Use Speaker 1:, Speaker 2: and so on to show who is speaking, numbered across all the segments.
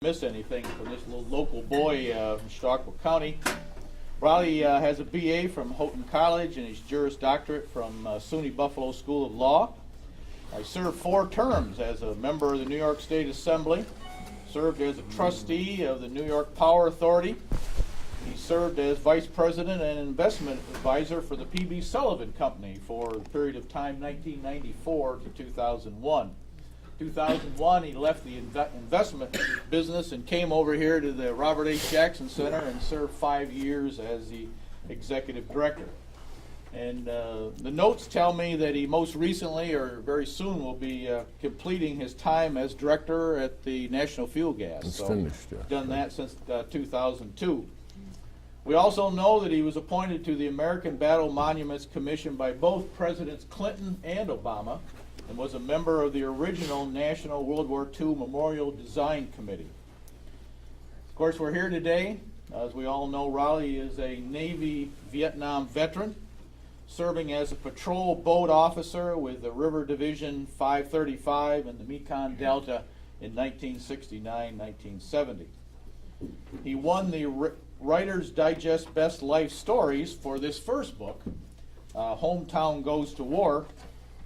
Speaker 1: Miss anything from this little local boy from Starkville County. Riley has a BA from Houghton College and his Juris Doctorate from SUNY Buffalo School of Law. I served 4 terms as a member of the New York State Assembly, served as a trustee of the New York Power Authority. He served as vice president and investment advisor for the P.B. Sullivan Company for the period of time 1994 to 2001. 2001, he left the investment business and came over here to the Robert H. Jackson Center and served 5 years as the executive director. And the notes tell me that he most recently, or very soon, will be completing his time as director at the National Fuel Gas.
Speaker 2: It's
Speaker 1: so
Speaker 2: finished, yeah.
Speaker 1: Done that since 2002. We also know that he was appointed to the American Battle Monuments Commission by both Presidents Clinton and Obama, and was a member of the original National World War II Memorial Design Committee. Of course, we're here today. As we all know, Riley is a Navy Vietnam veteran, serving as a patrol boat officer with the River Division 535 in the Mekong Delta in 1969-1970. He won the Writer's Digest Best Life Stories for this first book, Hometown Goes to War.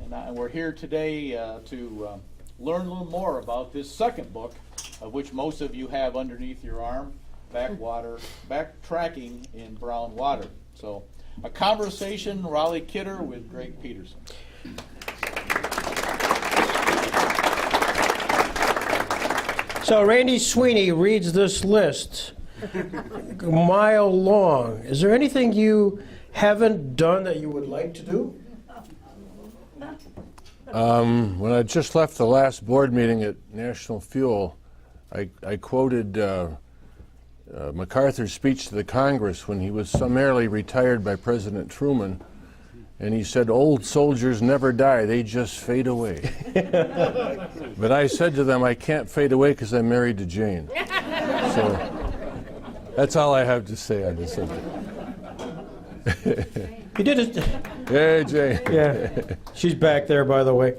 Speaker 1: And we're here today to learn a little more about this second book, of which most of you have underneath your arm, Backtracking in Brown Water. So, a conversation, Raleigh Kidder with Greg Peterson.
Speaker 3: So Randy Sweeney reads this list, a mile long. Is there anything you haven't done that you would like to do?
Speaker 2: When I just left the last board meeting at National Fuel, I quoted MacArthur's speech to the Congress when he was summarily retired by President Truman, and he said, "Old soldiers never die, they just fade away." But I said to them, I can't fade away because I'm married to Jane. So that's all I have to say on this subject.
Speaker 3: You did it.
Speaker 2: Hey, Jane.
Speaker 3: Yeah, she's back there, by the way.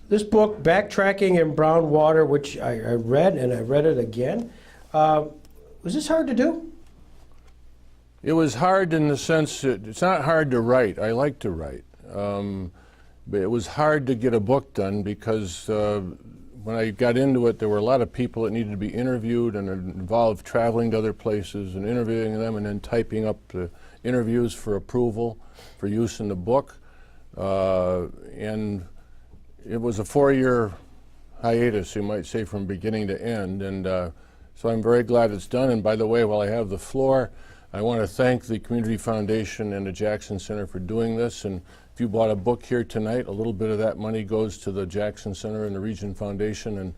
Speaker 3: This book, Backtracking in Brown Water, which I read, and I read it again. Was this hard to do?
Speaker 2: It was hard in the sense that it's not hard to write. I like to write. But it was hard to get a book done because when I got into it, there were a lot of people that needed to be interviewed, and it involved traveling to other places and interviewing them and then typing up the interviews for approval for use in the book. And it was a 4-year hiatus, you might say, from beginning to end. And so I'm very glad it's done. And by the way, while I have the floor, I want to thank the Community Foundation and the Jackson Center for doing this. And if you bought a book here tonight, a little bit of that money goes to the Jackson Center and the Region Foundation. And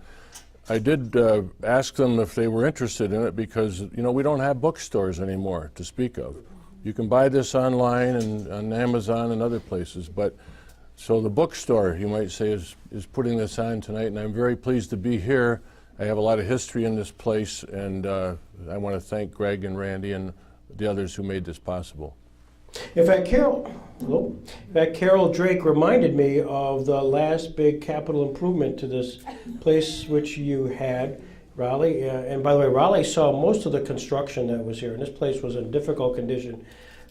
Speaker 2: I did ask them if they were interested in it because, you know, we don't have bookstores anymore to speak of. You can buy this online and on Amazon and other places. But so the bookstore, you might say, is putting this on tonight. And I'm very pleased to be here. I have a lot of history in this place. And I want to thank Greg and Randy and the others who made this possible.
Speaker 3: In fact, Carol Drake reminded me of the last big capital improvement to this place which you had, Raleigh. And by the way, Raleigh saw most of the construction that was here, and this place was in difficult condition.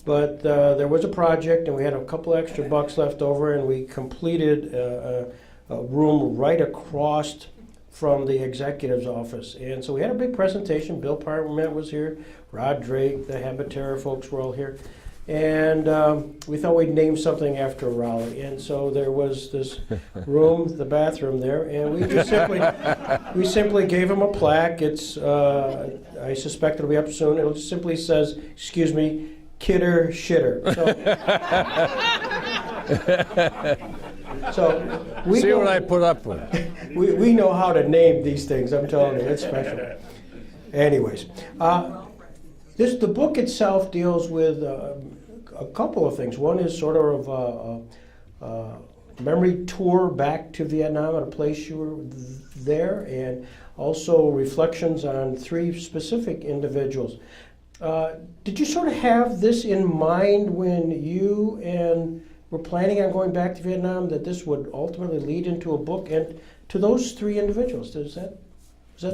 Speaker 3: But there was a project, and we had a couple extra bucks left over, and we completed a room right across from the executive's office. And so we had a big presentation. Bill Parment was here, Rod Drake, the Habitera folks were all here. And we thought we'd name something after Raleigh. And so there was this room, the bathroom there, and we simply gave him a plaque. It's, I suspect it'll be up soon. It simply says, excuse me, Kidder Shitter. So we
Speaker 2: see
Speaker 3: know,
Speaker 2: what I put up with.
Speaker 3: We know how to name these things, I'm telling you, it's special. Anyways, the book itself deals with a couple of things. One is sort of a memory tour back to Vietnam at a place you were there, and also reflections on 3 specific individuals. Did you sort of have this in mind when you were planning on going back to Vietnam, that this would ultimately lead into a book? And to those three individuals? Is that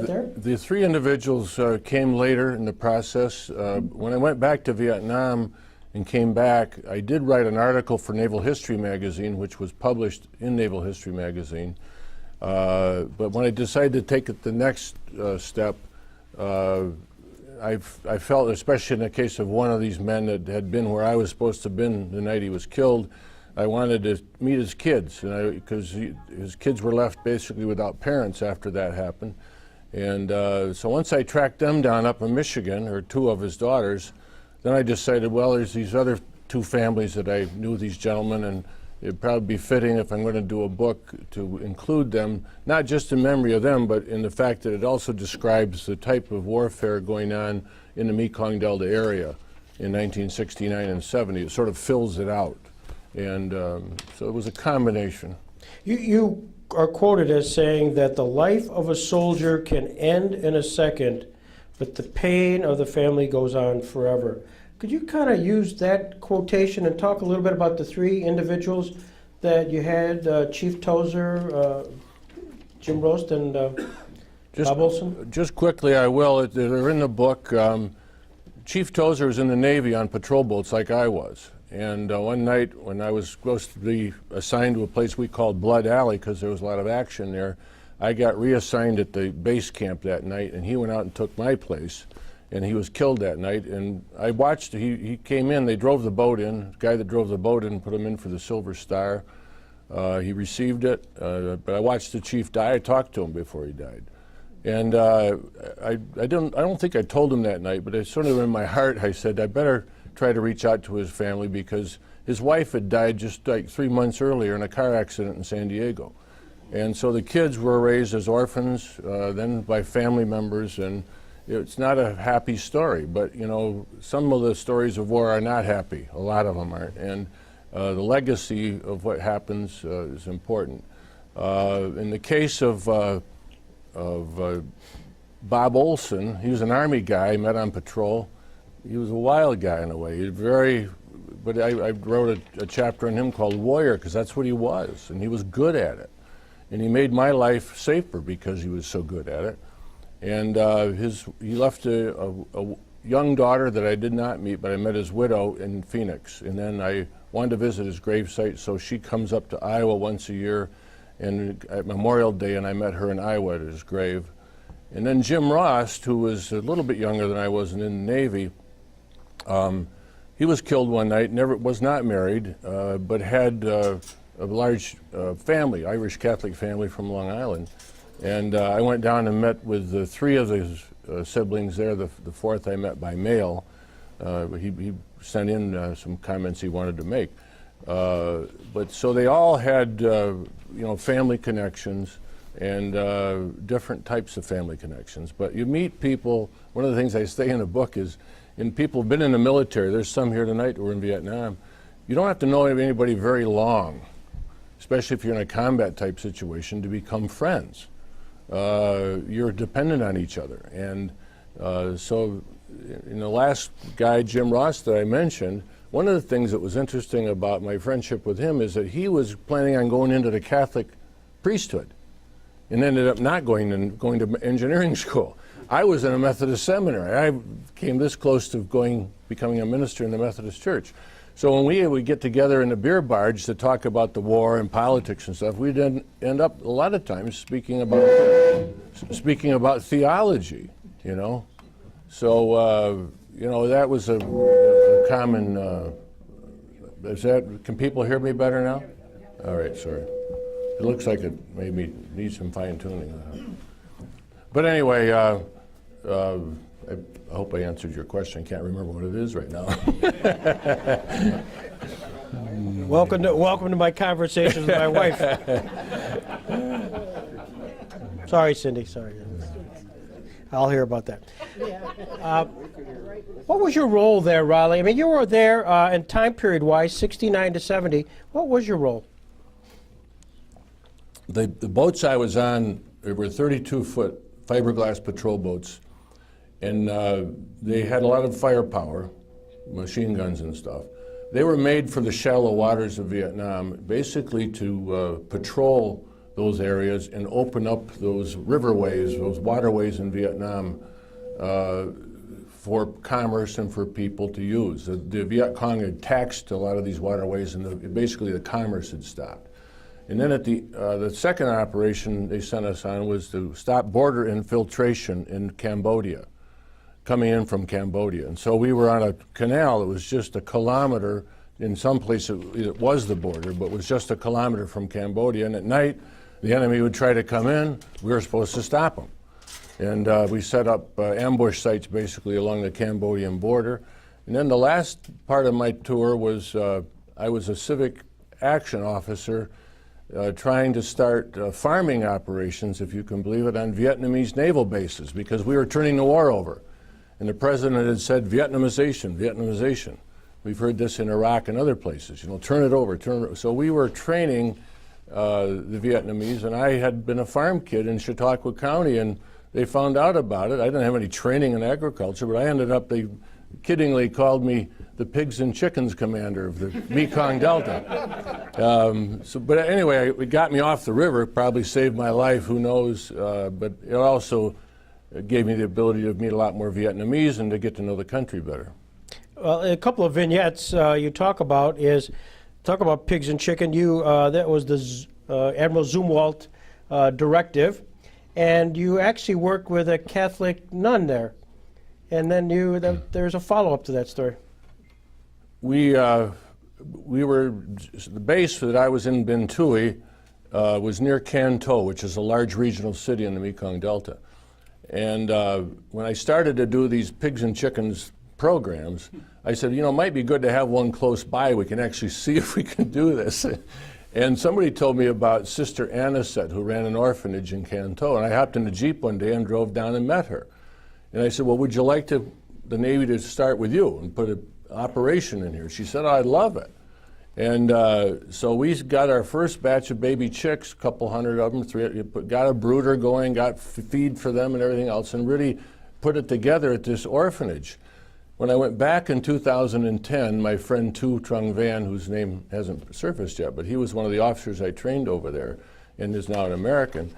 Speaker 3: there?
Speaker 2: The three individuals came later in the process. When I went back to Vietnam and came back, I did write an article for Naval History Magazine, which was published in Naval History Magazine. But when I decided to take it the next step, I felt, especially in the case of one of these men that had been where I was supposed to have been the night he was killed, I wanted to meet his kids, because his kids were left basically without parents after that happened. And so once I tracked them down up in Michigan, or two of his daughters, then I decided, well, there's these other two families that I knew these gentlemen, and it'd probably be fitting if I'm going to do a book to include them, not just in memory of them, but in the fact that it also describes the type of warfare going on in the Mekong Delta area in 1969 and 70. It sort of fills it out. And so it was a combination.
Speaker 3: You are quoted as saying that the life of a soldier can end in a second, but the pain of the family goes on forever. Could you kind of use that quotation and talk a little bit about the three individuals that you had, Chief Tozer, Jim Roast, and Bob Olson?
Speaker 2: Just quickly, I will. They're in the book. Chief Tozer was in the Navy on patrol boats like I was. And one night when I was supposed to be assigned to a place we called Blood Alley, because there was a lot of action there, I got reassigned at the base camp that night, and he went out and took my place, and he was killed that night. And I watched, he came in, they drove the boat in, the guy that drove the boat in put him in for the Silver Star. He received it, but I watched the chief die. I talked to him before he died. And I don't think I told him that night, but it's sort of in my heart, I said, I better try to reach out to his family, because his wife had died just like 3 months earlier in a car accident in San Diego. And so the kids were raised as orphans, then by family members, and it's not a happy story, but you know, some of the stories of war are not happy, a lot of them aren't, and the legacy of what happens is important. In the case of Bob Olson, he was an Army guy I met on patrol. He was a wild guy in a way. But I wrote a chapter on him called Warrior, because that's what he was, and he was good at it. And he made my life safer because he was so good at it. And he left a young daughter that I did not meet, but I met his widow in Phoenix. And then I wanted to visit his gravesite, so she comes up to Iowa once a year, and at Memorial Day, and I met her in Iowa at his grave. And then Jim Rost, who was a little bit younger than I was and in the Navy, he was killed one night, was not married, but had a large family, Irish Catholic family from Long Island. And I went down and met with the three of his siblings there. The fourth I met by mail. He sent in some comments he wanted to make. But so they all had family connections, and different types of family connections. But you meet people, one of the things I say in the book is, people who've been in the military, there's some here tonight who were in Vietnam, you don't have to know anybody very long, especially if you're in a combat type situation, to become friends. You're dependent on each other. And so in the last guy, Jim Ross, that I mentioned, one of the things that was interesting about my friendship with him is that he was planning on going into the Catholic priesthood and ended up not going to engineering school. I was in a Methodist seminary. I came this close to becoming a minister in the Methodist Church. So when we would get together in the beer barge to talk about the war and politics and stuff, we'd end up a lot of times speaking about theology, you know. So that was a common. Can people hear me better now? All right, sorry. It looks like it maybe needs some fine tuning. But anyway, I hope I answered your question. I can't remember what it is right now.
Speaker 3: Welcome to my conversations with my wife. Sorry, Cindy. Sorry. I'll hear about that. What was your role there, Raleigh? I mean, you were there in time period-wise, 69 to 70. What was your role?
Speaker 2: The boats I was on, they were 32-foot fiberglass patrol boats, and they had a lot of firepower, machine guns and stuff. They were made for the shallow waters of Vietnam, basically to patrol those areas and open up those riverways, those waterways in Vietnam for commerce and for people to use. The Viet Cong had taxed a lot of these waterways, and basically the commerce had stopped. And then at the second operation they sent us on was to stop border infiltration in Cambodia, coming in from Cambodia. And so we were on a canal that was just a kilometer. In some places it was the border, but it was just a kilometer from Cambodia. And at night, the enemy would try to come in. We were supposed to stop them. And we set up ambush sites basically along the Cambodian border. And then the last part of my tour was I was a civic action officer trying to start farming operations, if you can believe it, on Vietnamese naval bases, because we were turning the war over. And the president had said, Vietnamization, Vietnamization. We've heard this in Iraq and other places, turn it over, turn it over. So we were training the Vietnamese, and I had been a farm kid in Chautauqua County, and they found out about it. I didn't have any training in agriculture, but I ended up, they kiddingly called me the pigs and chickens commander of the Mekong Delta. But anyway, it got me off the river, probably saved my life, who knows, but it also gave me the ability to meet a lot more Vietnamese and to get to know the country better.
Speaker 3: Well, a couple of vignettes you talk about pigs and chicken. That was the Admiral Zumwalt directive, and you actually worked with a Catholic nun there, and then there's a follow-up to that story.
Speaker 2: We were, the base that I was in, Binh Tui, was near Can Tho, which is a large regional city in the Mekong Delta. And when I started to do these pigs and chickens programs, I said, it might be good to have one close by. We can actually see if we can do this. And somebody told me about Sister Anisette, who ran an orphanage in Can Tho. And I hopped in a Jeep one day and drove down and met her. And I said, well, would you like the Navy to start with you and put an operation in here? She said, oh, I'd love it. And so we got our first batch of baby chicks, a couple hundred of them, got a brooder going, got feed for them and everything else, and really put it together at this orphanage. When I went back in 2010, my friend Trung Van, whose name hasn't surfaced yet, but he was one of the officers I trained over there and is now an American,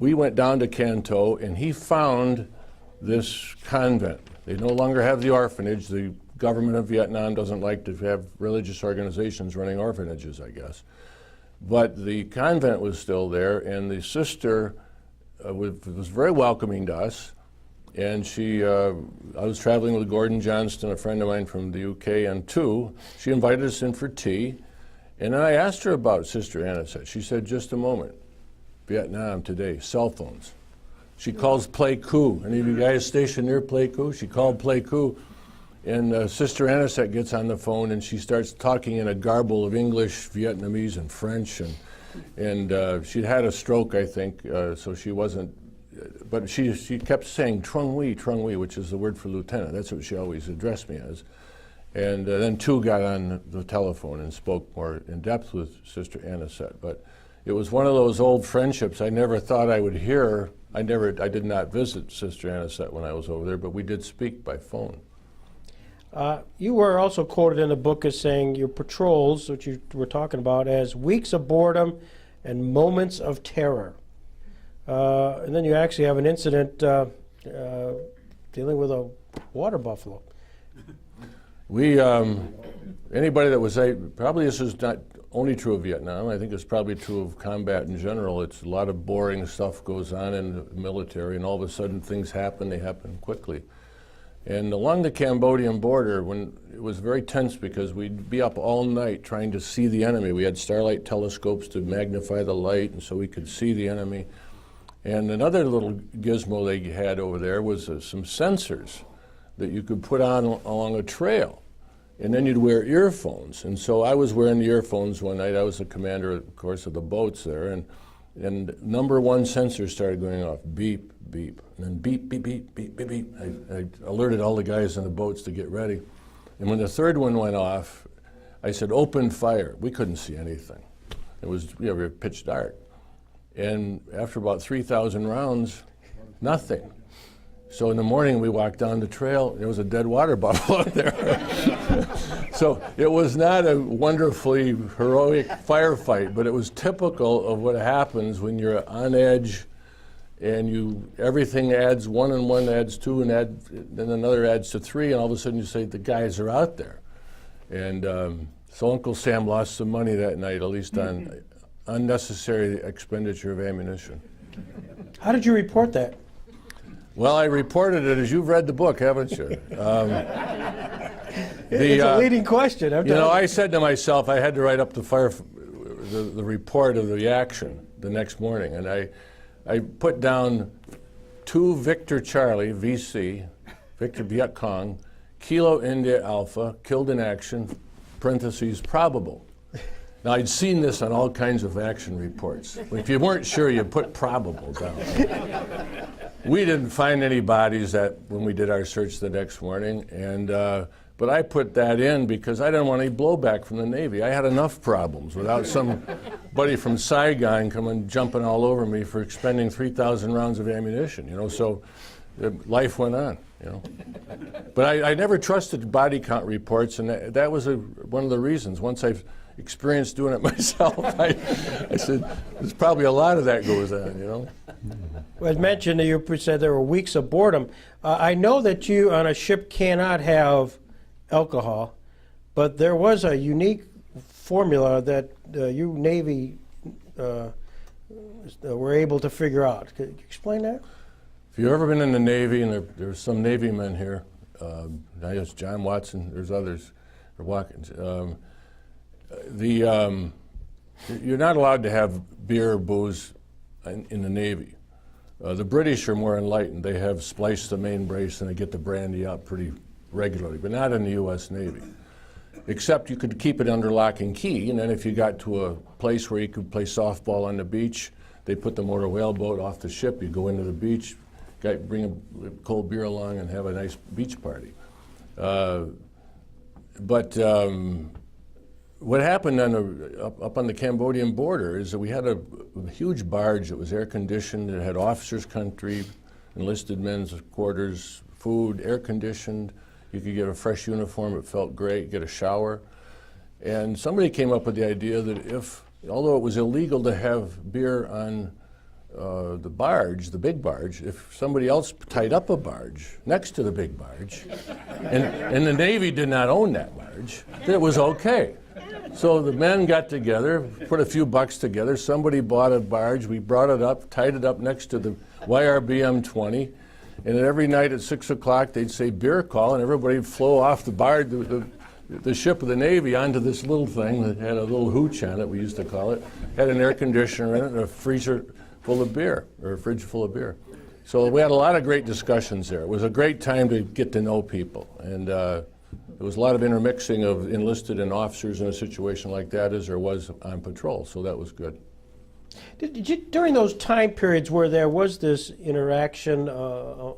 Speaker 2: we went down to Can Tho, and he found this convent. They no longer have the orphanage. The government of Vietnam doesn't like to have religious organizations running orphanages, I guess. But the convent was still there, and the sister was very welcoming to us. And I was traveling with Gordon Johnston, a friend of mine from the UK, and she invited us in for tea. And then I asked her about Sister Anisette. She said, just a moment, Vietnam today, cell phones. She calls Pleiku. Any of you guys stationed near Pleiku? She called Pleiku. And Sister Anisette gets on the phone and she starts talking in a garble of English, Vietnamese, and French. And she'd had a stroke, I think, so she wasn't, but she kept saying Trung Huy, which is the word for lieutenant. That's what she always addressed me as. And then got on the telephone and spoke more in depth with Sister Anisette. But it was one of those old friendships I never thought I would hear. I did not visit Sister Anisette when I was over there, but we did speak by phone.
Speaker 3: You were also quoted in the book as saying your patrols, which you were talking about, as weeks of boredom and moments of terror. And then you actually have an incident dealing with a water buffalo.
Speaker 2: Anybody that was, probably this is not only true of Vietnam, I think it's probably true of combat in general. It's a lot of boring stuff goes on in the military, and all of a sudden things happen, they happen quickly. And along the Cambodian border, when it was very tense because we'd be up all night trying to see the enemy. We had starlight telescopes to magnify the light, and so we could see the enemy. And another little gizmo they had over there was some sensors that you could put on along a trail. And then you'd wear earphones. And so I was wearing the earphones one night. I was the commander, of course, of the boats there. And number one sensor started going off, beep, beep. And then beep, beep, beep, beep, beep, beep. I alerted all the guys on the boats to get ready. And when the third one went off, I said, open fire. We couldn't see anything. It was we were pitch dark. And after about 3,000 rounds, nothing. So in the morning, we walked down the trail, and there was a dead water buffalo there. So it was not a wonderfully heroic firefight, but it was typical of what happens when you're on edge and everything adds 1 and 1 adds 2 and then another adds to 3, and all of a sudden you say the guys are out there. And so Uncle Sam lost some money that night, at least on unnecessary expenditure of ammunition.
Speaker 3: How did you report that?
Speaker 2: Well, I reported it as you've read the book, haven't you?
Speaker 3: It's a leading question.
Speaker 2: I said to myself I had to write up the report of the action the next morning, and I put down 2 Victor Charlie, VC, Victor Viet Cong, Kilo India Alpha, killed in action, parentheses, probable. Now, I'd seen this on all kinds of action reports. If you weren't sure, you put probable down. We didn't find any bodies when we did our search the next morning, but I put that in because I didn't want any blowback from the Navy. I had enough problems without somebody from Saigon coming jumping all over me for expending 3,000 rounds of ammunition, so life went on, But I never trusted body count reports, and that was one of the reasons. Once I've experienced doing it myself, I said, there's probably a lot of that goes on,
Speaker 3: As mentioned, you said there were weeks of boredom. I know that you on a ship cannot have alcohol, but there was a unique formula that you Navy were able to figure out. Could you explain that?
Speaker 2: If you've ever been in the Navy, and there's some Navy men here, I guess John Watson, there's others, or Watkins, you're not allowed to have beer or booze in the Navy. The British are more enlightened. They have spliced the main brace and they get the brandy out pretty regularly, but not in the U.S. Navy. Except you could keep it under lock and key, and then if you got to a place where you could play softball on the beach, they put the motor whaleboat off the ship, you go into the beach, bring a cold beer along and have a nice beach party. What happened up on the Cambodian border is that we had a huge barge that was air conditioned. It had officers' country, enlisted men's quarters, food, air conditioned. You could get a fresh uniform. It felt great. Get a shower. And somebody came up with the idea that although it was illegal to have beer on the barge, the big barge, if somebody else tied up a barge next to the big barge, and the Navy did not own that barge, it was okay. So the men got together, put a few bucks together, somebody bought a barge, we brought it up, tied it up next to the YRBM 20, and every night at 6 o'clock they'd say beer call, and everybody would flow off the barge, the ship of the Navy onto this little thing that had a little hooch on it, we used to call it, had an air conditioner in it and a freezer full of beer, or a fridge full of beer. So we had a lot of great discussions there. It was a great time to get to know people, and there was a lot of intermixing of enlisted and officers in a situation like that as there was on patrol, so that was good.
Speaker 3: Did you, during those time periods where there was this interaction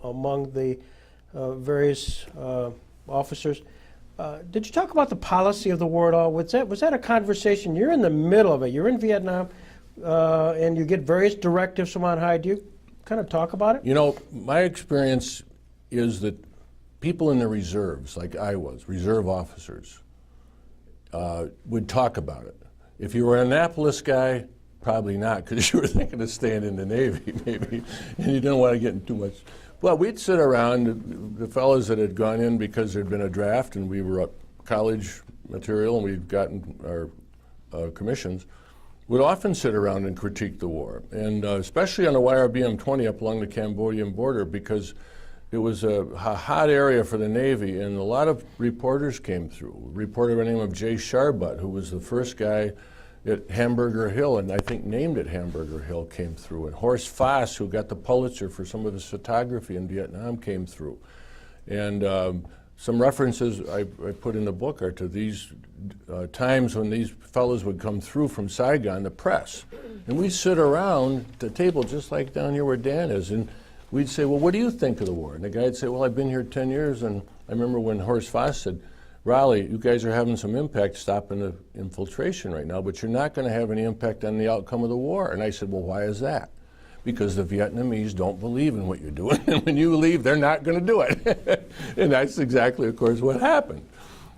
Speaker 3: among the various officers, did you talk about the policy of the war at all? Was that a conversation? You're in the middle of it. You're in Vietnam, and you get various directives from on high. Do you kind of talk about it?
Speaker 2: My experience is that people in the reserves, like I was, reserve officers, would talk about it. If you were an Annapolis guy, probably not, because you were thinking of staying in the Navy, maybe, and you didn't want to get in too much. Well, we'd sit around, the fellows that had gone in because there'd been a draft and we were college material and we'd gotten our commissions, would often sit around and critique the war, and especially on the YRBM 20 up along the Cambodian border, because it was a hot area for the Navy, and a lot of reporters came through. A reporter by the name of Jay Sharbut, who was the first guy at Hamburger Hill, and I think named it Hamburger Hill, came through. And Horst Foss, who got the Pulitzer for some of his photography in Vietnam, came through. And some references I put in the book are to these times when these fellows would come through from Saigon, the press. And we'd sit around the table just like down here where Dan is, and we'd say, well, what do you think of the war? And the guy'd say, well, I've been here 10 years, and I remember when Horst Foss said, Raleigh, you guys are having some impact stopping the infiltration right now, but you're not going to have any impact on the outcome of the war. And I said, well, why is that? Because the Vietnamese don't believe in what you're doing, and when you leave, they're not going to do it. And that's exactly, of course, what happened.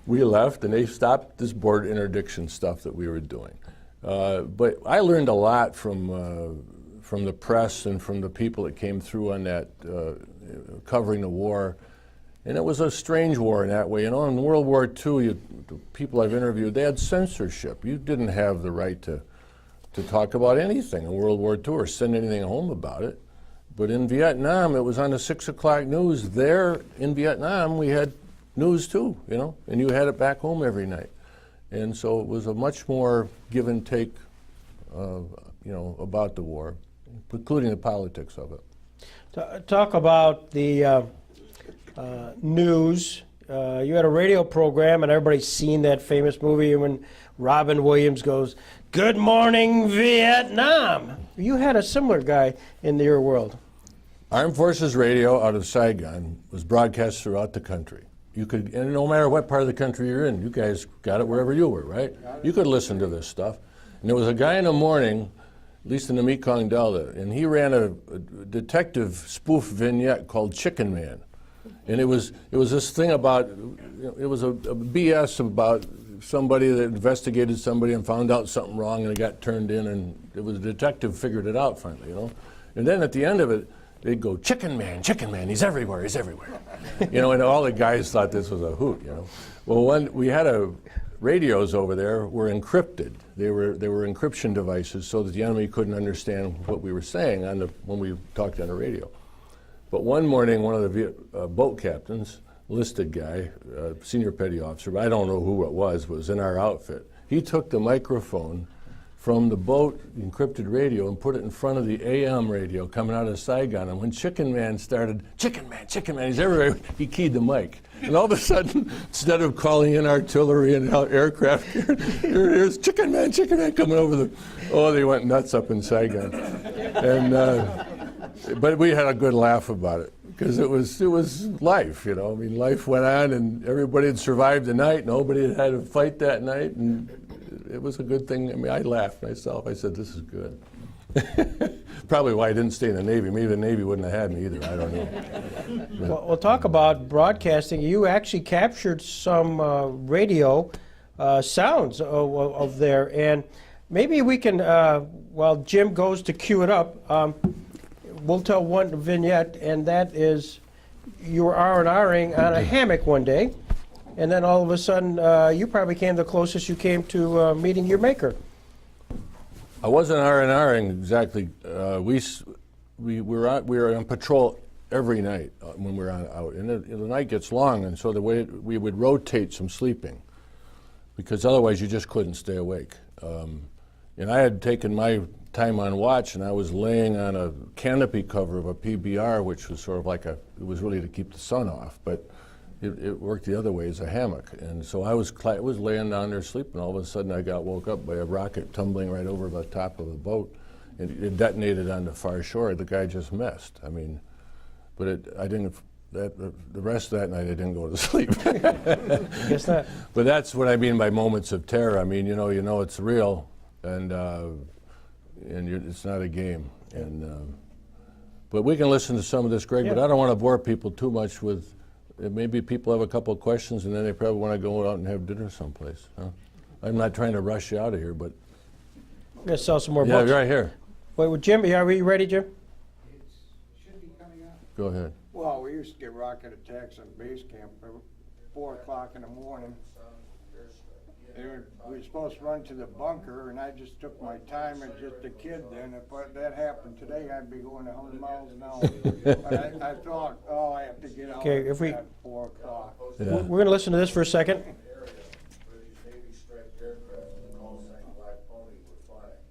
Speaker 2: we left, and they stopped this board interdiction stuff that we were doing. But I learned a lot from the press and from the people that came through on that, covering the war. And it was a strange war in that way. You know, in World War II, the people I've interviewed, they had censorship. You didn't have the right to talk about anything in World War II or send anything home about it. But in Vietnam, it was on the 6 o'clock news. There in Vietnam, we had news too, you know, and you had it back home every night. And so it was a much more give and take, you know, about the war, including the politics of it.
Speaker 3: Talk about the news. You had a radio program, and everybody's seen that famous movie when Robin Williams goes, "Good morning, Vietnam." You had a similar guy in your world.
Speaker 2: Armed Forces Radio out of Saigon was broadcast throughout the country. You could, and no matter what part of the country you're in, you guys got it wherever you were, right? You could listen to this stuff. And there was a guy in the morning, at least in the Mekong Delta, and he ran a detective spoof vignette called Chicken Man. And it was this thing about, you know, it was a BS about somebody that investigated somebody and found out something wrong, and it got turned in, and it was a detective figured it out finally, you know. And then at the end of it, they'd go, Chicken Man, he's everywhere, he's everywhere. You know, and all the guys thought this was a hoot, you know. Well, we had radios over there were encrypted. They were encryption devices so that the enemy couldn't understand what we were saying when we talked on the radio. But one morning, one of the boat captains, listed guy, senior petty officer, but I don't know who it was in our outfit. He took the microphone from the boat encrypted radio and put it in front of the AM radio coming out of Saigon. And when Chicken Man started, Chicken Man, he's everywhere, he keyed the mic. And all of a sudden, instead of calling in artillery and aircraft, here's Chicken Man coming over they went nuts up in Saigon. And, but we had a good laugh about it, because it was life, you know. I mean, life went on, and everybody had survived the night. Nobody had had a fight that night, and it was a good thing. I mean, I laughed myself. I said, this is good. Probably why I didn't stay in the Navy. Maybe the Navy wouldn't have had me either. I don't know.
Speaker 3: Well, we'll talk about broadcasting. You actually captured some radio sounds of there, and maybe we can, while Jim goes to cue it up, we'll tell one vignette, and that is you were R&Ring on a hammock one day, and then all of a sudden you probably came the closest you came to meeting your maker.
Speaker 2: I wasn't R&Ring exactly. We were on patrol every night when we were out, and the night gets long, and so the way we would rotate some sleeping, because otherwise you just couldn't stay awake. And I had taken my time on watch, and I was laying on a canopy cover of a PBR, which was sort of like it was really to keep the sun off, but it worked the other way as a hammock. And so I was laying down there sleeping. All of a sudden I got woke up by a rocket tumbling right over the top of the boat. It detonated on the far shore. The guy just missed. I mean, but the rest of that night I didn't go to sleep.
Speaker 3: Guess not.
Speaker 2: But that's what I mean by moments of terror. I mean, you know it's real, and it's not a game. And but we can listen to some of this, Greg. Yeah. But I don't want to bore people too much with. Maybe people have a couple of questions, and then they probably want to go out and have dinner someplace. Huh? I'm not trying to rush you out of here, but
Speaker 3: I'm gonna sell some more books.
Speaker 2: Yeah, right here.
Speaker 3: Wait, well, Jim, are you ready, Jim?
Speaker 4: It should be coming up.
Speaker 2: Go ahead.
Speaker 4: Well, we used to get rocket attacks on base camp at 4 o'clock in the morning. We were supposed to run to the bunker, and I just took my time as just a kid then. If that happened today, I'd be going 100 miles an hour. But I thought, I have to get out at 4 o'clock.
Speaker 2: Yeah.
Speaker 3: We're going to listen to this for a second.
Speaker 2: Where these Navy strike aircraft and the call sign Black Pony were flying.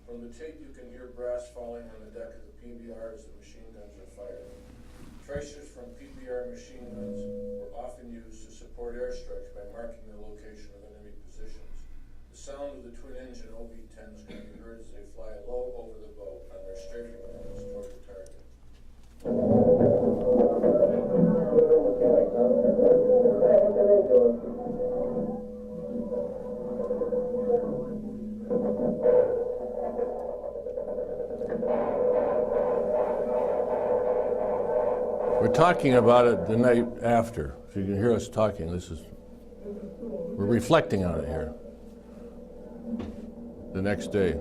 Speaker 2: From the tape, you can hear brass falling on the deck of the PBR as the machine guns are fired. Tracers from PBR machine guns were often used to support airstrikes by marking the location of enemy positions. The sound of the twin-engine OB-10s can be heard as they fly low over the boat on their strafing runs toward the target. We're talking about it the night after, so you can hear us talking. This is we're reflecting on it here the next day.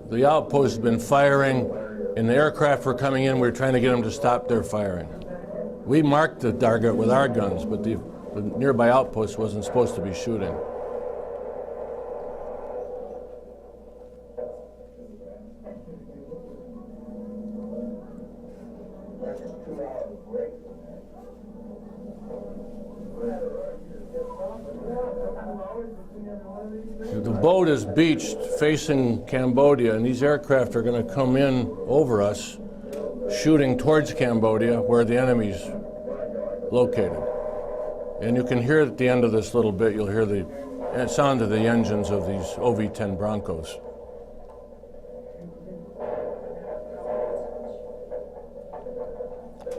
Speaker 2: The outpost has been firing, and the aircraft were coming in. We were trying to get them to stop their firing. We marked the target with our guns, but the nearby outpost wasn't supposed to be shooting. The boat is beached facing Cambodia, and these aircraft are going to come in over us, shooting towards Cambodia, where the enemy's located. And you can hear at the end of this little bit, you'll hear the sound of the engines of these OV-10 Broncos.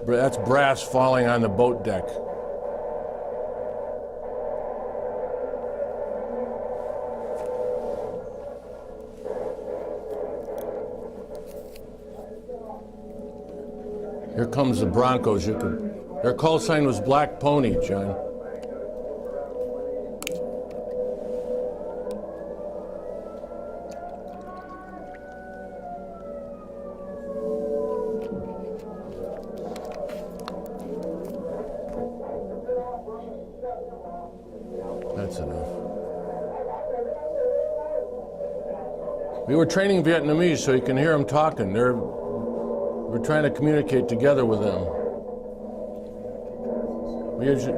Speaker 2: That's brass falling on the boat deck. Here comes the Broncos. Their call sign was Black Pony, John. That's enough. We were training Vietnamese, so you can hear them talking. We're trying to communicate together with them. We usually,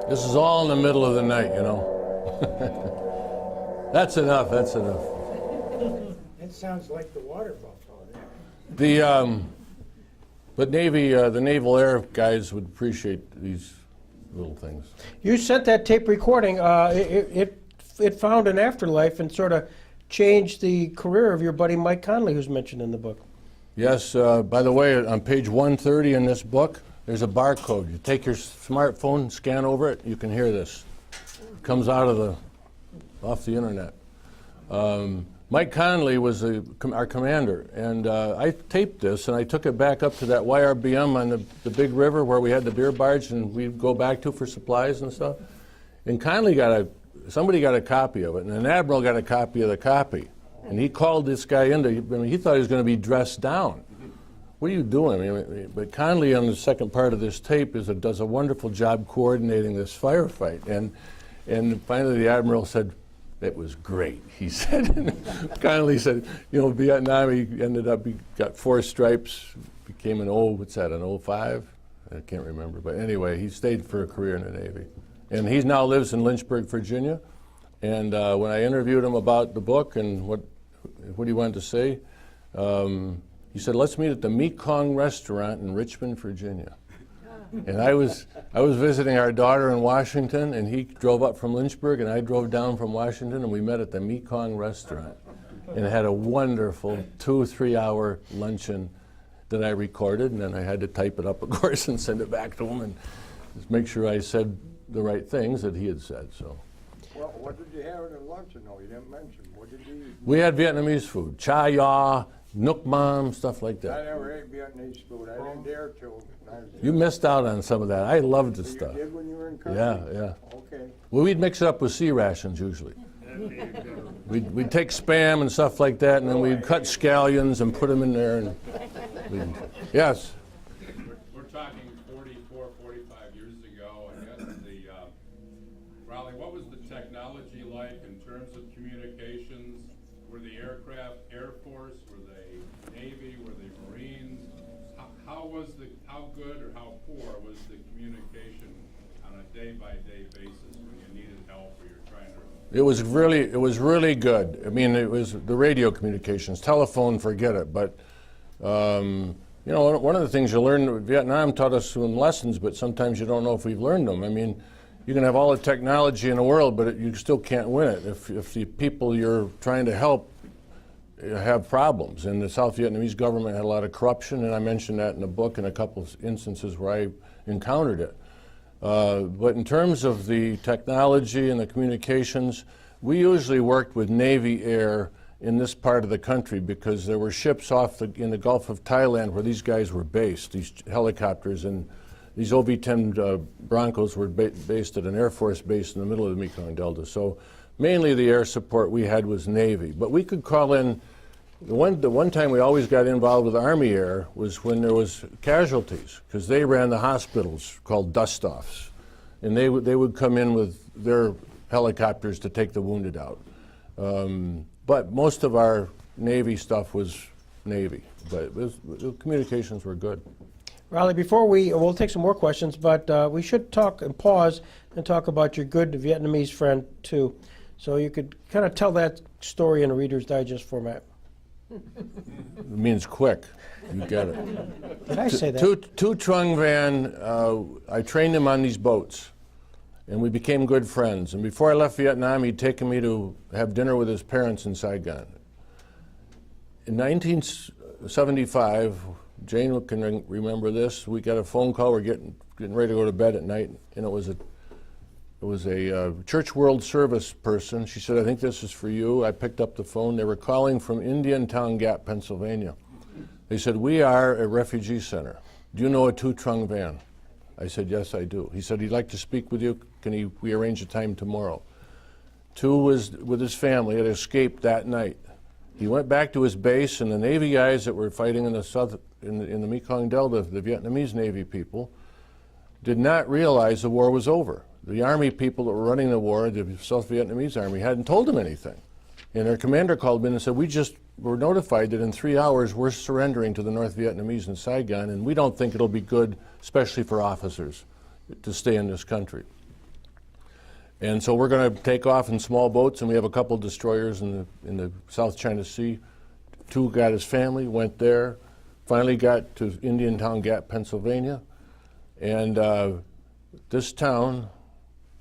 Speaker 2: this is all in the middle of the night, you know. That's enough, that's enough.
Speaker 4: It sounds like the water buffalo there.
Speaker 2: But Navy, the Naval Air guys would appreciate these little things.
Speaker 3: You sent that tape recording. It found an afterlife and sort of changed the career of your buddy Mike Conley, who's mentioned in the book.
Speaker 2: Yes, by the way, on page 130 in this book, there's a barcode. You take your smartphone, scan over it, you can hear this. It comes out of off the internet. Mike Conley was our commander, and I taped this, and I took it back up to that YRBM on the big river where we had the beer barge and we'd go back to for supplies and stuff. And Conley somebody got a copy of it, and an admiral got a copy of the copy. And he called this guy he thought he was going to be dressed down. What are you doing? But Conley, on the second part of this tape, does a wonderful job coordinating this firefight. And finally the admiral said, "It was great," he said. Conley said, Vietnam, he got 4 stripes, became an 05? I can't remember. But anyway, he stayed for a career in the Navy. And he now lives in Lynchburg, Virginia. And when I interviewed him about the book and what he wanted to say, he said, "Let's meet at the Mekong restaurant in Richmond, Virginia." And I was visiting our daughter in Washington, and he drove up from Lynchburg, and I drove down from Washington, and we met at the Mekong restaurant, and had a wonderful 2-3 hour luncheon that I recorded, and then I had to type it up, of course, and send it back to him, and just make sure I said the right things that he had said. So.
Speaker 4: Well, what did you have at luncheon? No, you didn't mention. What did you eat?
Speaker 2: We had Vietnamese food, cha ya, Nook Mam, stuff like
Speaker 4: I
Speaker 2: that.
Speaker 4: never ate Vietnamese food. I didn't dare to.
Speaker 2: You missed out on some of that. I loved the stuff.
Speaker 4: You did when you were in country?
Speaker 2: Yeah.
Speaker 4: Okay.
Speaker 2: Well, we'd mix it up with sea rations usually. We'd take Spam and stuff like that, and then we'd cut scallions and put them in there. And yes?
Speaker 5: We're talking 44, 45 years ago, I guess. Raleigh, what was the technology like in terms of communications? Were the aircraft Air Force? Were they Navy? Were they Marines? How good or how poor was the communication on a day-by-day basis when you needed help or you're trying to?
Speaker 2: It was really good. I mean, it was the radio communications. Telephone, forget it. But one of the things you learn, Vietnam taught us some lessons, but sometimes you don't know if we've learned them. I mean, you can have all the technology in the world, but you still can't win it if the people you're trying to help have problems. And the South Vietnamese government had a lot of corruption, and I mentioned that in the book in a couple of instances where I encountered it. But in terms of the technology and the communications, we usually worked with Navy Air in this part of the country because there were ships in the Gulf of Thailand where these guys were based, these helicopters, and these OV-10 Broncos were based at an Air Force base in the middle of the Mekong Delta. So mainly the air support we had was Navy. But we could call in, the one time we always got involved with Army Air was when there was casualties, because they ran the hospitals called dust-offs. And they would come in with their helicopters to take the wounded out. But most of our Navy stuff was Navy, but the communications were good.
Speaker 3: Riley, before we'll take some more questions, but we should talk and pause and talk about your good Vietnamese friend, too. So you could kind of tell that story in a Reader's Digest format.
Speaker 2: It means quick. You get it.
Speaker 3: Did I say that?
Speaker 2: Trung Van, I trained him on these boats, and we became good friends. And before I left Vietnam, he'd taken me to have dinner with his parents in Saigon. In 1975, Jane can remember this, we got a phone call, we're getting ready to go to bed at night, and it was a Church World Service person. She said, I think this is for you. I picked up the phone. They were calling from Indiantown Gap, Pennsylvania. They said, we are a refugee center. Do you know a Trung Van? I said, yes, I do. He said, he'd like to speak with you. Can we arrange a time tomorrow? Tu was with his family, had escaped that night. He went back to his base, and the Navy guys that were fighting in the Mekong Delta, the Vietnamese Navy people, did not realize the war was over. The Army people that were running the war, the South Vietnamese Army, hadn't told them anything. And their commander called in and said, we just were notified that in 3 hours we're surrendering to the North Vietnamese in Saigon, and we don't think it'll be good, especially for officers, to stay in this country. And so we're going to take off in small boats, and we have a couple destroyers in the South China Sea. Tu got his family, went there, finally got to Indiantown Gap, Pennsylvania, and this town,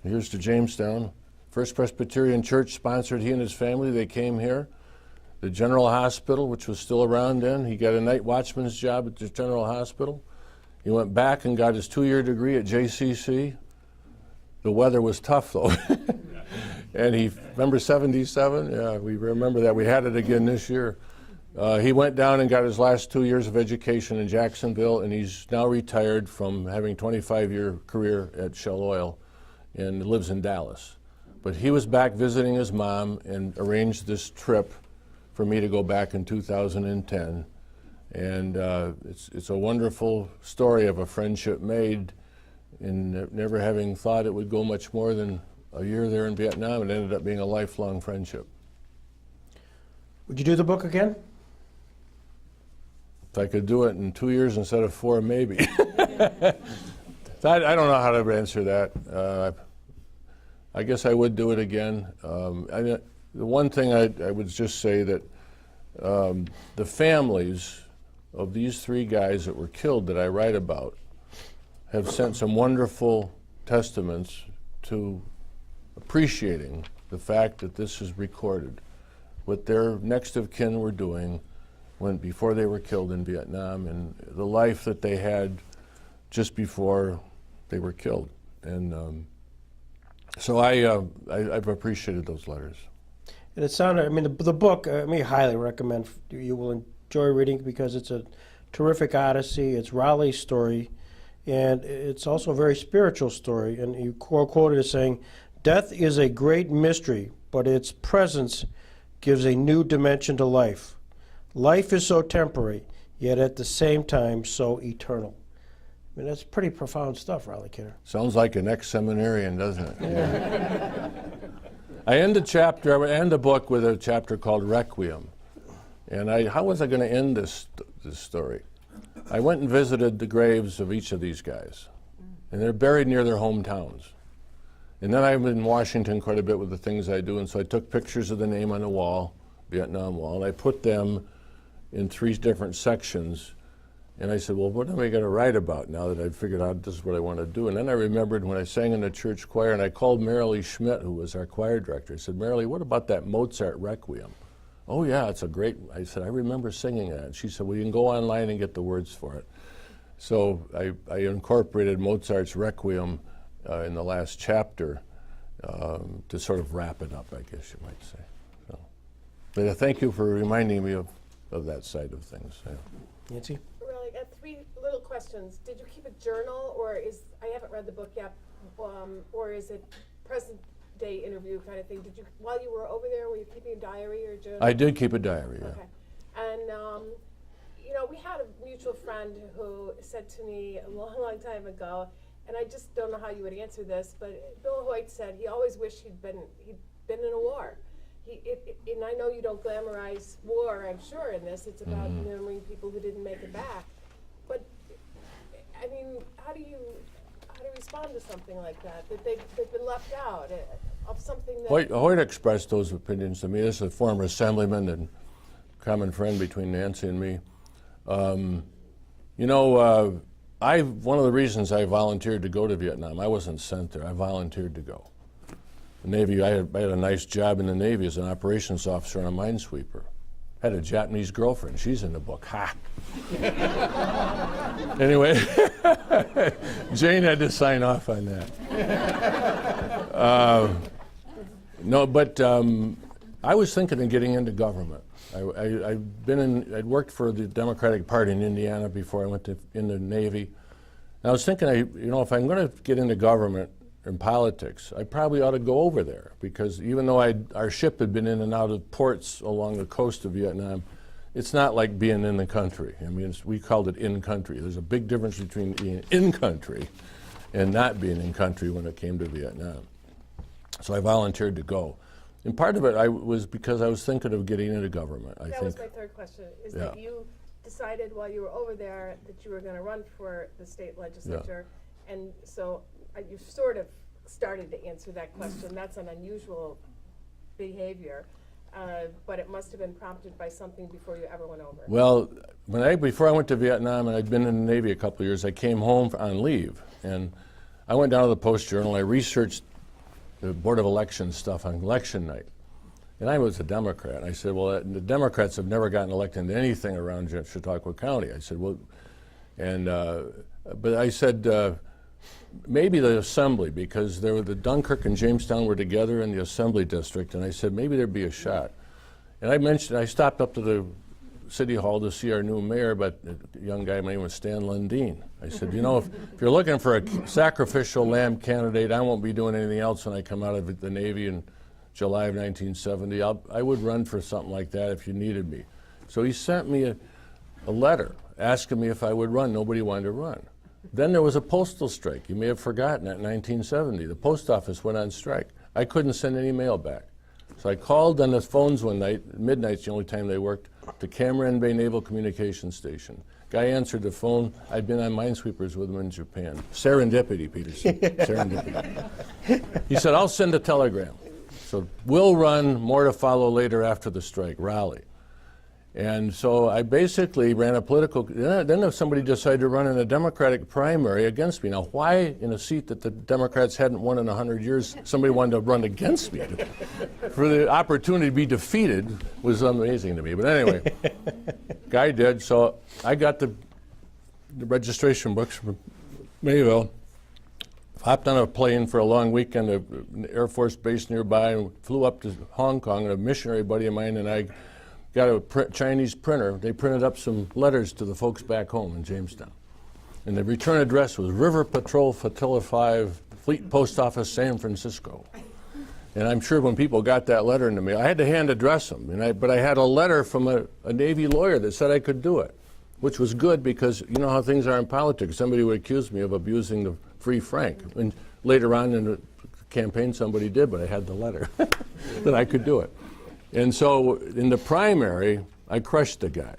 Speaker 2: here's to Jamestown, First Presbyterian Church sponsored he and his family. They came here. The General Hospital, which was still around then, he got a night watchman's job at the General Hospital. He went back and got his 2-year degree at JCC. The weather was tough, though. And he, remember 77? Yeah, we remember that. We had it again this year. He went down and got his last 2 years of education in Jacksonville, and he's now retired from having a 25-year career at Shell Oil and lives in Dallas. But he was back visiting his mom and arranged this trip for me to go back in 2010. And it's a wonderful story of a friendship made in never having thought it would go much more than a year there in Vietnam. It ended up being a lifelong friendship.
Speaker 3: Would you do the book again?
Speaker 2: If I could do it in 2 years instead of 4, maybe. I don't know how to answer that. I guess I would do it again. The one thing I would just say that the families of these 3 guys that were killed that I write about have sent some wonderful testaments to appreciating the fact that this is recorded, what their next of kin were doing before they were killed in Vietnam, and the life that they had just before they were killed. And so I've appreciated those letters.
Speaker 3: And it sounded, I mean, the book, I highly recommend. You will enjoy reading because it's a terrific odyssey. It's Raleigh's story, and it's also a very spiritual story. And you quoted as saying, death is a great mystery, but its presence gives a new dimension to life. Life is so temporary, yet at the same time so eternal. I mean, that's pretty profound stuff, Raleigh Kidder.
Speaker 2: Sounds like an ex-seminarian, doesn't it? Yeah. I end the book with a chapter called Requiem. And how was I going to end this story? I went and visited the graves of each of these guys. And they're buried near their hometowns. And then I've been in Washington quite a bit with the things I do, and so I took pictures of the name on the wall, Vietnam Wall, and I put them in 3 different sections. And I said, well, what am I going to write about now that I've figured out this is what I want to do? And then I remembered when I sang in the church choir, and I called Marilee Schmidt, who was our choir director. I said, Marilee, what about that Mozart Requiem? Oh, yeah, it's a great, I said, I remember singing that. And she said, well, you can go online and get the words for it. So I incorporated Mozart's Requiem in the last chapter to sort of wrap it up, I guess you might say. So, but thank you for reminding me of that side of things. Yeah.
Speaker 3: Nancy?
Speaker 6: Really, I got 3 little questions. Did you keep a journal, or I haven't read the book yet, or is it present day interview kind of thing? Did you, while you were over there, were you keeping a diary or a journal?
Speaker 2: I did keep a diary, yeah.
Speaker 6: Okay. And, you know, we had a mutual friend who said to me a long, long time ago, and I just don't know how you would answer this, but Bill Hoyt said he always wished he'd been in a war. And I know you don't glamorize war, I'm sure, in this. It's about remembering people who didn't make it back. But, I mean, how do you respond to something like that? That they've been left out of something that...
Speaker 2: Hoyt expressed those opinions to me. This is a former assemblyman and common friend between Nancy and me. You know, one of the reasons I volunteered to go to Vietnam, I wasn't sent there, I volunteered to go. The Navy, I had a nice job in the Navy as an operations officer on a minesweeper. I had a Japanese girlfriend, she's in the book, ha! Anyway, Jane had to sign off on that. No, but I was thinking of getting into government. I'd worked for the Democratic Party in Indiana before I went in the Navy. And I was thinking, you know, if I'm going to get into government and politics, I probably ought to go over there, because even though our ship had been in and out of ports along the coast of Vietnam, it's not like being in the country. I mean, we called it in country. There's a big difference between being in country and not being in country when it came to Vietnam. So I volunteered to go. And part of it was because I was thinking of getting into government.
Speaker 6: That was my third question, is that you decided while you were over there that you were going to run for the state legislature. Yeah. And so you sort of started to answer that question. That's an unusual behavior, but it must have been prompted by something before you ever went over.
Speaker 2: Well, before I went to Vietnam, and I'd been in the Navy a couple of years, I came home on leave, and I went down to the Post-Journal. I researched the Board of Elections stuff on election night. And I was a Democrat. I said, well, the Democrats have never gotten elected into anything around Chautauqua County. I said, well, and, but I said, maybe the Assembly, because the Dunkirk and Jamestown were together in the Assembly District, and I said, maybe there'd be a shot. And I stopped up to the City Hall to see our new mayor, but a young guy, my name was Stan Lundeen. I said, you know, if you're looking for a sacrificial lamb candidate, I won't be doing anything else when I come out of the Navy in July of 1970. I would run for something like that if you needed me. So he sent me a letter asking me if I would run. Nobody wanted to run. Then there was a postal strike. You may have forgotten that in 1970. The post office went on strike. I couldn't send any mail back. So I called on the phones one night, midnight's the only time they worked, to Camaran Bay Naval Communications Station. Guy answered the phone. I'd been on minesweepers with him in Japan. Serendipity, Peterson. Serendipity. He said, I'll send a telegram. So we'll run, more to follow later after the strike, Raleigh. And so I basically ran a political, then if somebody decided to run in a Democratic primary against me. Now, why in a seat that the Democrats hadn't won in 100 years, somebody wanted to run against me? For the opportunity to be defeated was amazing to me. But anyway, guy did. So I got the registration books from Mayville, hopped on a plane for a long weekend at an Air Force base nearby, and flew up to Hong Kong, and a missionary buddy of mine and I got a Chinese printer. They printed up some letters to the folks back home in Jamestown. And the return address was River Patrol Flotilla 5, Fleet Post Office, San Francisco. And I'm sure when people got that letter into me, I had to hand address them. But I had a letter from a Navy lawyer that said I could do it, which was good because you know how things are in politics. Somebody would accuse me of abusing the Free Frank. And later on in the campaign, somebody did, but I had the letter that I could do it. And so in the primary, I crushed the guy.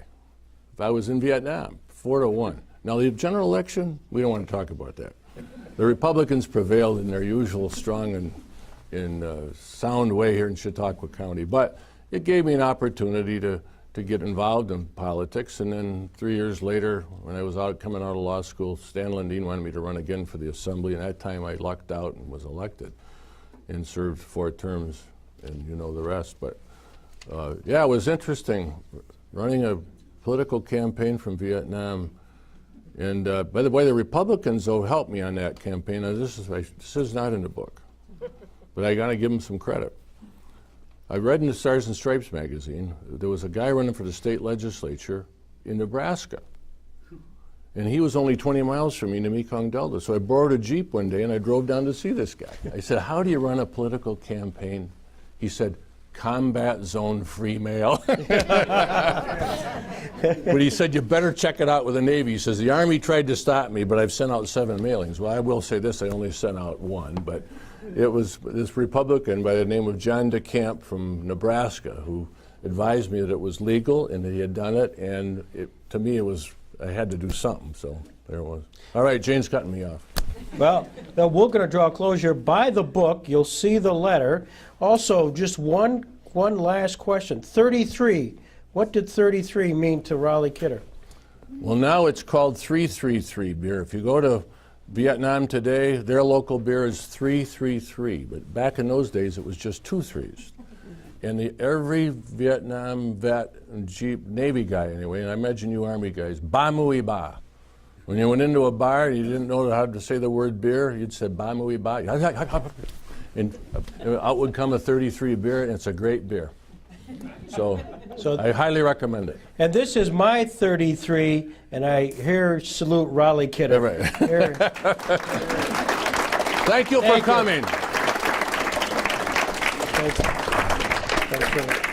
Speaker 2: If I was in Vietnam, 4-1. Now the general election, we don't want to talk about that. The Republicans prevailed in their usual strong and sound way here in Chautauqua County, but it gave me an opportunity to to get involved in politics. And then 3 years later, when I was coming out of law school, Stan Lundin wanted me to run again for the Assembly, and at that time I lucked out and was elected and served 4 terms, and you know the rest. But yeah, it was interesting running a political campaign from Vietnam. And by the way, the Republicans, though, helped me on that campaign. Now, this is not in the book, but I got to give them some credit. I read in the Stars and Stripes magazine, there was a guy running for the state legislature in Nebraska. And he was only 20 miles from me in the Mekong Delta. So I borrowed a Jeep one day and I drove down to see this guy. I said, how do you run a political campaign? He said, combat zone free mail. But he said, you better check it out with the Navy. He says, the Army tried to stop me, but I've sent out 7 mailings. Well, I will say this, I only sent out 1, but it was this Republican by the name of John DeCamp from Nebraska who advised me that it was legal and that he had done it, and to me it was, I had to do something, so there it was. All right, Jane's cutting me off.
Speaker 3: Well, now we're going to draw a closure. Buy the book. You'll see the letter. Also, just one last question. 33. What did 33 mean to Raleigh Kidder?
Speaker 2: Well, now it's called 333 beer. If you go to Vietnam today, their local beer is 333. But back in those days, it was just 2 3s. And every Vietnam vet and Jeep, Navy guy anyway, and I imagine you Army guys, ba mui ba. When you went into a bar and you didn't know how to say the word beer, you'd say ba mui ba. And out would come a 33 beer, and it's a great beer. So I highly recommend it.
Speaker 3: And this is my 33, and I here salute Raleigh Kidder.
Speaker 2: All right.
Speaker 3: Here.
Speaker 2: Thank you for coming.
Speaker 3: Thanks. Thanks for